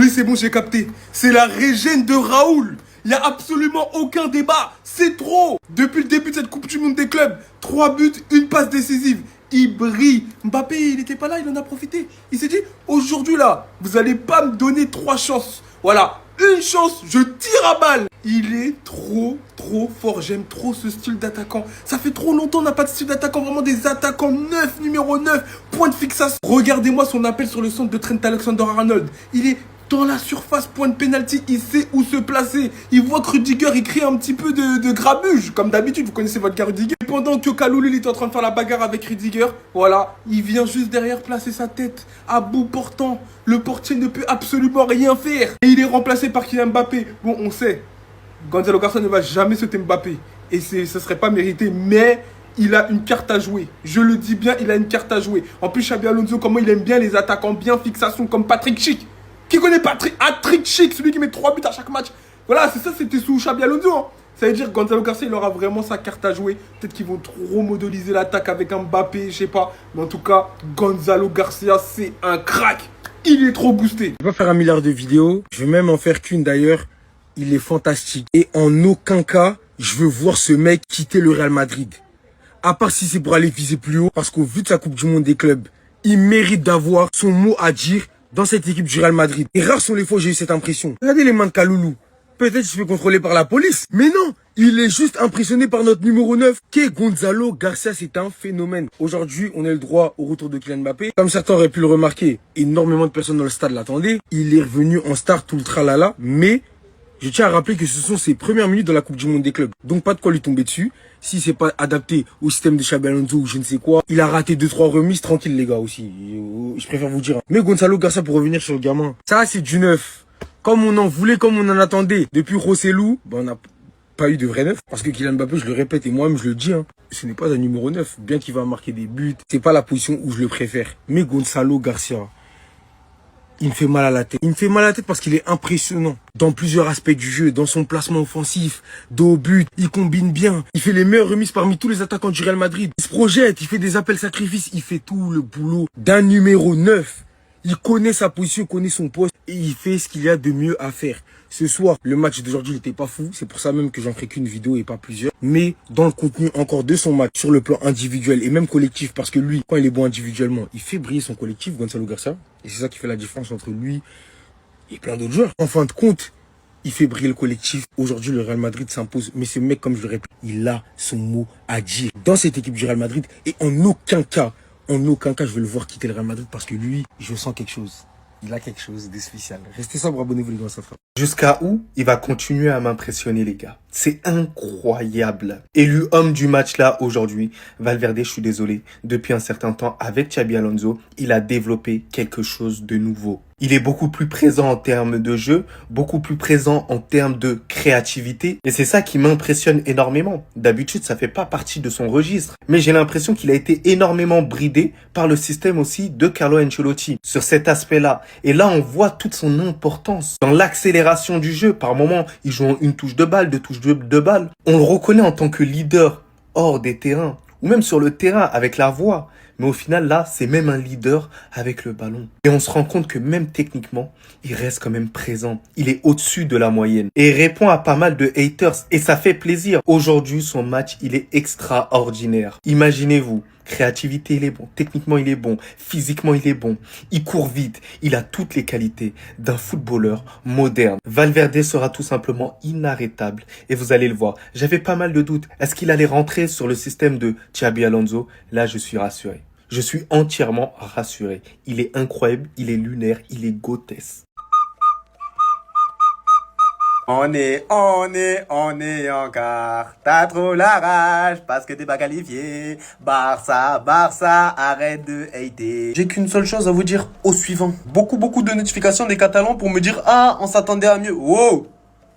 Kalou, c'est bon, j'ai capté. C'est la régène de Raoul. Il n'y a absolument aucun débat. C'est trop. Depuis le début de cette Coupe du Monde des clubs, 3 buts, une passe décisive. Il brille. Mbappé, il n'était pas là, il en a profité. Il s'est dit, aujourd'hui là, vous allez pas me donner 3 chances. Voilà, une chance, je tire à balle. Il est trop fort. J'aime trop ce style d'attaquant. Ça fait trop longtemps qu'on n'a pas de style d'attaquant. Vraiment des attaquants 9, numéro 9, point de fixation. Regardez-moi son appel sur le centre de Trent Alexander-Arnold. Il est dans la surface, point de pénalty, il sait où se placer. Il voit que Rudiger, il crée un petit peu de grabuge. Comme d'habitude, vous connaissez votre gars Rudiger. Et pendant que Kalou, il est en train de faire la bagarre avec Rudiger, voilà, il vient juste derrière placer sa tête à bout portant. Le portier ne peut absolument rien faire. Et il est remplacé par Kylian Mbappé. Bon, on sait, Gonzalo Garcia ne va jamais sauter Mbappé. Et ça serait pas mérité, mais il a une carte à jouer. Je le dis bien, il a une carte à jouer. En plus, Xabi Alonso, comment il aime bien les attaquants bien fixation comme Patrick Schick. Qui connaît Patrick Schick, celui qui met 3 buts à chaque match. Voilà, c'est ça, c'était sous Xabi Alonso. Hein. Ça veut dire que Gonzalo Garcia, il aura vraiment sa carte à jouer. Peut-être qu'ils vont trop modéliser l'attaque avec un Mbappé, je sais pas. Mais en tout cas, Gonzalo Garcia, c'est un crack. Il est trop boosté. Je vais pas faire 1 milliard de vidéos. Je vais même en faire qu'une d'ailleurs. Il est fantastique. Et en aucun cas, je veux voir ce mec quitter le Real Madrid. À part si c'est pour aller viser plus haut. Parce qu'au vu de sa Coupe du Monde des clubs, il mérite d'avoir son mot à dire dans cette équipe du Real Madrid. Et rares sont les fois où j'ai eu cette impression. Regardez les mains de Kalou. Peut-être qu'il se fait contrôler par la police. Mais non, il est juste impressionné par notre numéro 9, qui est Gonzalo Garcia. C'est un phénomène. Aujourd'hui, on a le droit au retour de Kylian Mbappé. Comme certains auraient pu le remarquer, énormément de personnes dans le stade l'attendaient. Il est revenu en star tout le tralala. Mais je tiens à rappeler que ce sont ses premières minutes dans la Coupe du Monde des clubs. Donc pas de quoi lui tomber dessus. Si c'est pas adapté au système de Xabi Alonso ou je ne sais quoi. Il a raté 2-3 remises, tranquille les gars aussi. Je préfère vous dire. Mais Gonzalo Garcia, pour revenir sur le gamin, ça c'est du neuf. Comme on en voulait, comme on en attendait. Depuis Rossellou, on n'a pas eu de vrai neuf. Parce que Kylian Mbappé, je le répète et moi-même je le dis, hein, ce n'est pas un numéro 9. Bien qu'il va marquer des buts, c'est pas la position où je le préfère. Mais Gonzalo Garcia, il me fait mal à la tête. Il me fait mal à la tête parce qu'il est impressionnant. Dans plusieurs aspects du jeu, dans son placement offensif, dos au but, il combine bien. Il fait les meilleures remises parmi tous les attaquants du Real Madrid. Il se projette, il fait des appels sacrifices, il fait tout le boulot d'un numéro 9. Il connaît sa position, il connaît son poste et il fait ce qu'il y a de mieux à faire. Ce soir, le match d'aujourd'hui n'était pas fou. C'est pour ça même que j'en ferai qu'une vidéo et pas plusieurs. Mais dans le contenu encore de son match, sur le plan individuel et même collectif, parce que lui, quand il est bon individuellement, il fait briller son collectif, Gonzalo Garcia. Et c'est ça qui fait la différence entre lui et plein d'autres joueurs. En fin de compte, il fait briller le collectif. Aujourd'hui, le Real Madrid s'impose. Mais ce mec, comme je le répète, il a son mot à dire dans cette équipe du Real Madrid. Et en aucun cas, je veux le voir quitter le Real Madrid parce que lui, je sens quelque chose. Il a quelque chose de spécial. Restez sobre, abonnez-vous les gars, ça fera. Jusqu'à où il va continuer à m'impressionner les gars. C'est incroyable. Élu homme du match là aujourd'hui, Valverde, je suis désolé, depuis un certain temps avec Xabi Alonso, il a développé quelque chose de nouveau. Il est beaucoup plus présent en termes de jeu, beaucoup plus présent en termes de créativité. Et c'est ça qui m'impressionne énormément. D'habitude, ça fait pas partie de son registre. Mais j'ai l'impression qu'il a été énormément bridé par le système aussi de Carlo Ancelotti sur cet aspect-là. Et là, on voit toute son importance dans l'accélération du jeu. Par moment, il joue en une touche de balle, deux touches de balle. On le reconnaît en tant que leader hors des terrains ou même sur le terrain avec la voix. Mais au final, là, c'est même un leader avec le ballon. Et on se rend compte que même techniquement, il reste quand même présent. Il est au-dessus de la moyenne. Et il répond à pas mal de haters. Et ça fait plaisir. Aujourd'hui, son match, il est extraordinaire. Imaginez-vous. Créativité, il est bon. Techniquement, il est bon. Physiquement, il est bon. Il court vite. Il a toutes les qualités d'un footballeur moderne. Valverde sera tout simplement inarrêtable. Et vous allez le voir. J'avais pas mal de doutes. Est-ce qu'il allait rentrer sur le système de Xabi Alonso? Là, je suis rassuré. Je suis entièrement rassuré. Il est incroyable, il est lunaire, il est grotesque. On est en quart. T'as trop la rage parce que t'es pas qualifié. Barça, arrête de hater. J'ai qu'une seule chose à vous dire au suivant. Beaucoup de notifications des Catalans pour me dire ah, on s'attendait à mieux. Wow!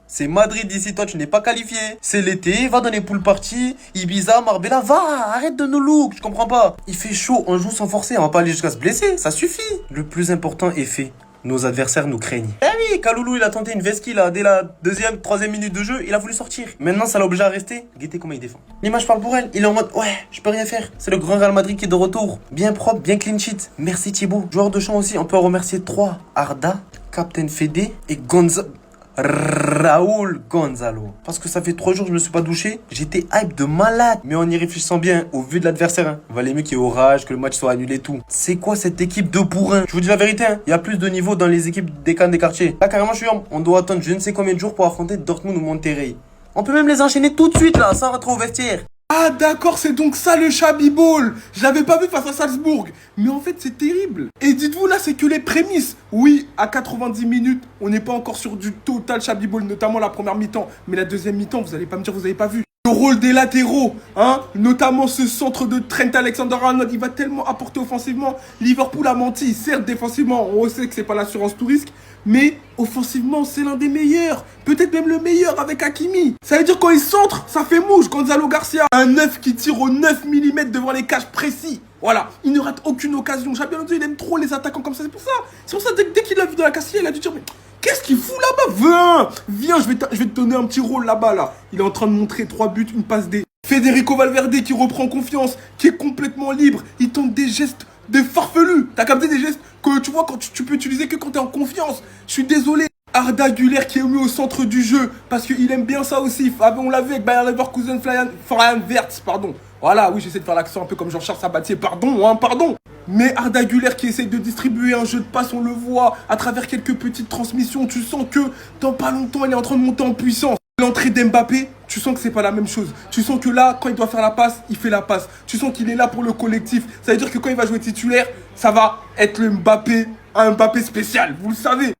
C'est Madrid ici, toi tu n'es pas qualifié. C'est l'été, va dans les poules parties. Ibiza, Marbella, va, arrête de nous look, je comprends pas. Il fait chaud, on joue sans forcer, on va pas aller jusqu'à se blesser, ça suffit. Le plus important est fait. Nos adversaires nous craignent. Eh oui, Kaloulou, il a tenté une vesquille là, dès la deuxième, troisième minute de jeu, il a voulu sortir. Maintenant, ça l'a obligé à rester. Guettez comment il défend. L'image parle pour elle. Il est en mode, ouais, je peux rien faire. C'est le grand Real Madrid qui est de retour. Bien propre, bien clean sheet. Merci Thibaut. Joueur de champ aussi, on peut en remercier 3. Arda, Captain Fede et Raúl Gonzalo. Parce que ça fait 3 jours que je me suis pas douché. J'étais hype de malade. Mais en y réfléchissant bien, au vu de l'adversaire, hein, valait mieux qu'il y ait orage, que le match soit annulé et tout. C'est quoi cette équipe 2 pour 1? Je vous dis la vérité, il y a plus de niveau dans les équipes des Cannes des quartiers. Là, carrément, je suis on doit attendre je ne sais combien de jours pour affronter Dortmund ou Monterrey. On peut même les enchaîner tout de suite là, sans rentrer au vestiaire. Ah d'accord, c'est donc ça le Shabby Ball. Je l'avais pas vu face à Salzbourg. Mais en fait, c'est terrible. Et dites-vous, là, c'est que les prémices. Oui, à 90 minutes, on n'est pas encore sur du total Shabby Ball, notamment la première mi-temps. Mais la deuxième mi-temps, vous allez pas me dire, vous avez pas vu. Le rôle des latéraux, hein, notamment ce centre de Trent Alexander-Arnold, il va tellement apporter offensivement. Liverpool a menti, certes défensivement, on sait que c'est pas l'assurance tout risque, mais offensivement c'est l'un des meilleurs, peut-être même le meilleur avec Hakimi. Ça veut dire quand il centre, ça fait mouche. Gonzalo Garcia, un 9 qui tire au 9 mm devant les cages précis. Voilà, il ne rate aucune occasion. Xabi Alonso, il aime trop les attaquants comme ça, c'est pour ça dès qu'il l'a vu dans la Castilla, il a dû dire mais qu'est-ce qu'il fout là-bas? Viens, je vais te donner un petit rôle là-bas, là. Il est en train de montrer 3 buts, une passe D. Federico Valverde qui reprend confiance, qui est complètement libre. Il tente des gestes, des farfelus. T'as capté des gestes que tu vois quand tu peux utiliser que quand t'es en confiance. Je suis désolé. Arda Güler qui est mis au centre du jeu parce qu'il aime bien ça aussi. On l'a vu avec Bayer Leverkusen, Florian Wirtz, pardon. Voilà, oui, j'essaie de faire l'accent un peu comme Jean-Charles Sabatier, pardon. Mais Arda Güler qui essaie de distribuer un jeu de passe, on le voit à travers quelques petites transmissions. Tu sens que dans pas longtemps, il est en train de monter en puissance. L'entrée d'Mbappé, tu sens que c'est pas la même chose. Tu sens que là, quand il doit faire la passe, il fait la passe. Tu sens qu'il est là pour le collectif. Ça veut dire que quand il va jouer titulaire, ça va être le Mbappé, un Mbappé spécial, vous le savez.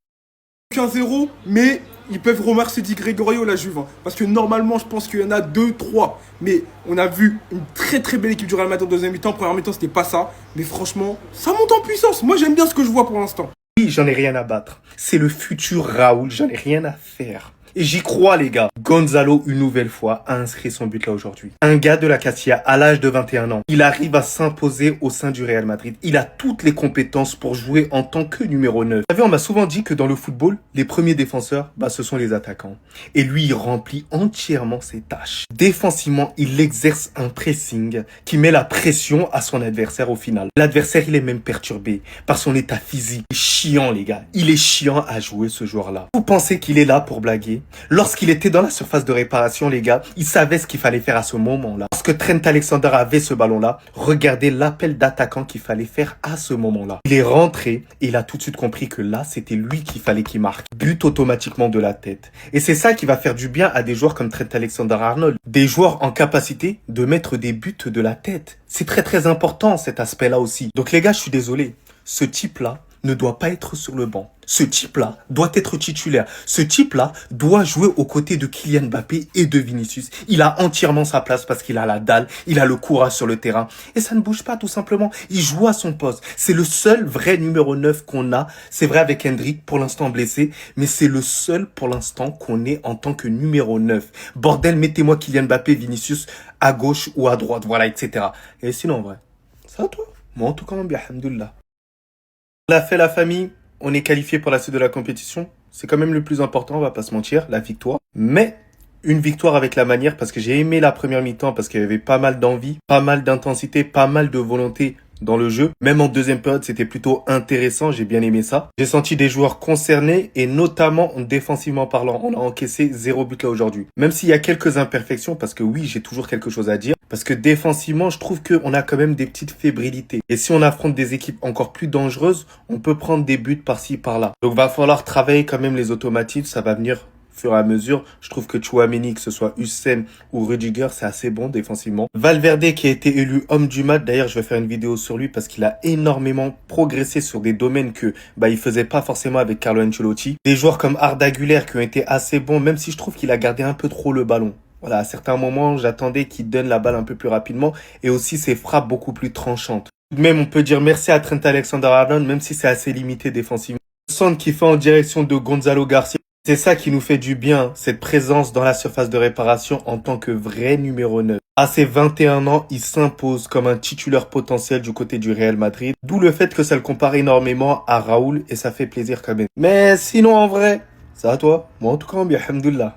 1-0, mais ils peuvent remercier Di Gregorio, la Juve. Hein, parce que normalement, je pense qu'il y en a 2-3. Mais on a vu une très très belle équipe du Real Madrid en deuxième mi-temps. Première mi-temps, c'était pas ça. Mais franchement, ça monte en puissance. Moi, j'aime bien ce que je vois pour l'instant. Oui, j'en ai rien à battre. C'est le futur Raoul, j'en ai rien à faire. Et j'y crois, les gars. Gonzalo, une nouvelle fois, a inscrit son but là aujourd'hui. Un gars de la Castilla, à l'âge de 21 ans. Il arrive à s'imposer au sein du Real Madrid. Il a toutes les compétences pour jouer en tant que numéro 9. Vous savez, on m'a souvent dit que dans le football, les premiers défenseurs, ce sont les attaquants. Et lui, il remplit entièrement ses tâches. Défensivement, il exerce un pressing qui met la pression à son adversaire au final. L'adversaire, il est même perturbé par son état physique. Il est chiant, les gars. Il est chiant à jouer, ce joueur-là. Vous pensez qu'il est là pour blaguer? Lorsqu'il était dans la surface de réparation, les gars, il savait ce qu'il fallait faire à ce moment-là. Lorsque Trent Alexander avait ce ballon-là, regardez l'appel d'attaquant qu'il fallait faire à ce moment-là. Il est rentré et il a tout de suite compris que là, c'était lui qu'il fallait qu'il marque. But automatiquement de la tête. Et c'est ça qui va faire du bien à des joueurs comme Trent Alexander-Arnold. Des joueurs en capacité de mettre des buts de la tête. C'est très très important cet aspect-là aussi. Donc les gars, je suis désolé. Ce type-là ne doit pas être sur le banc. Ce type-là doit être titulaire. Ce type-là doit jouer aux côtés de Kylian Mbappé et de Vinicius. Il a entièrement sa place parce qu'il a la dalle, il a le courage sur le terrain. Et ça ne bouge pas tout simplement. Il joue à son poste. C'est le seul vrai numéro 9 qu'on a. C'est vrai avec Hendrik pour l'instant blessé, mais c'est le seul pour l'instant qu'on ait en tant que numéro 9. Bordel, mettez-moi Kylian Mbappé, Vinicius à gauche ou à droite, voilà, etc. Et sinon, en vrai, ça va toi? Moi, en tout cas, bien, alhamdoulilah. On l'a fait la famille, on est qualifié pour la suite de la compétition. C'est quand même le plus important, on va pas se mentir, la victoire. Mais une victoire avec la manière parce que j'ai aimé la première mi-temps parce qu'il y avait pas mal d'envie, pas mal d'intensité, pas mal de volonté dans le jeu. Même en deuxième période, c'était plutôt intéressant, j'ai bien aimé ça. J'ai senti des joueurs concernés et notamment défensivement parlant. On a encaissé 0 but là aujourd'hui. Même s'il y a quelques imperfections parce que oui, j'ai toujours quelque chose à dire. Parce que défensivement, je trouve qu'on a quand même des petites fébrilités. Et si on affronte des équipes encore plus dangereuses, on peut prendre des buts par-ci, par-là. Donc, va falloir travailler quand même les automatismes. Ça va venir au fur et à mesure. Je trouve que Tchouaméni, que ce soit Hussein ou Rudiger, c'est assez bon défensivement. Valverde qui a été élu homme du match. D'ailleurs, je vais faire une vidéo sur lui parce qu'il a énormément progressé sur des domaines que il faisait pas forcément avec Carlo Ancelotti. Des joueurs comme Arda Güler qui ont été assez bons, même si je trouve qu'il a gardé un peu trop le ballon. Voilà, à certains moments, j'attendais qu'il donne la balle un peu plus rapidement et aussi ses frappes beaucoup plus tranchantes. Même, on peut dire merci à Trent Alexander-Arnold, même si c'est assez limité défensivement. Le centre qui fait en direction de Gonzalo Garcia, c'est ça qui nous fait du bien, cette présence dans la surface de réparation en tant que vrai numéro 9. À ses 21 ans, il s'impose comme un titulaire potentiel du côté du Real Madrid, d'où le fait que ça le compare énormément à Raoul et ça fait plaisir quand même. Mais sinon, en vrai, ça va toi? Moi, en tout cas, bien, alhamdoulilah.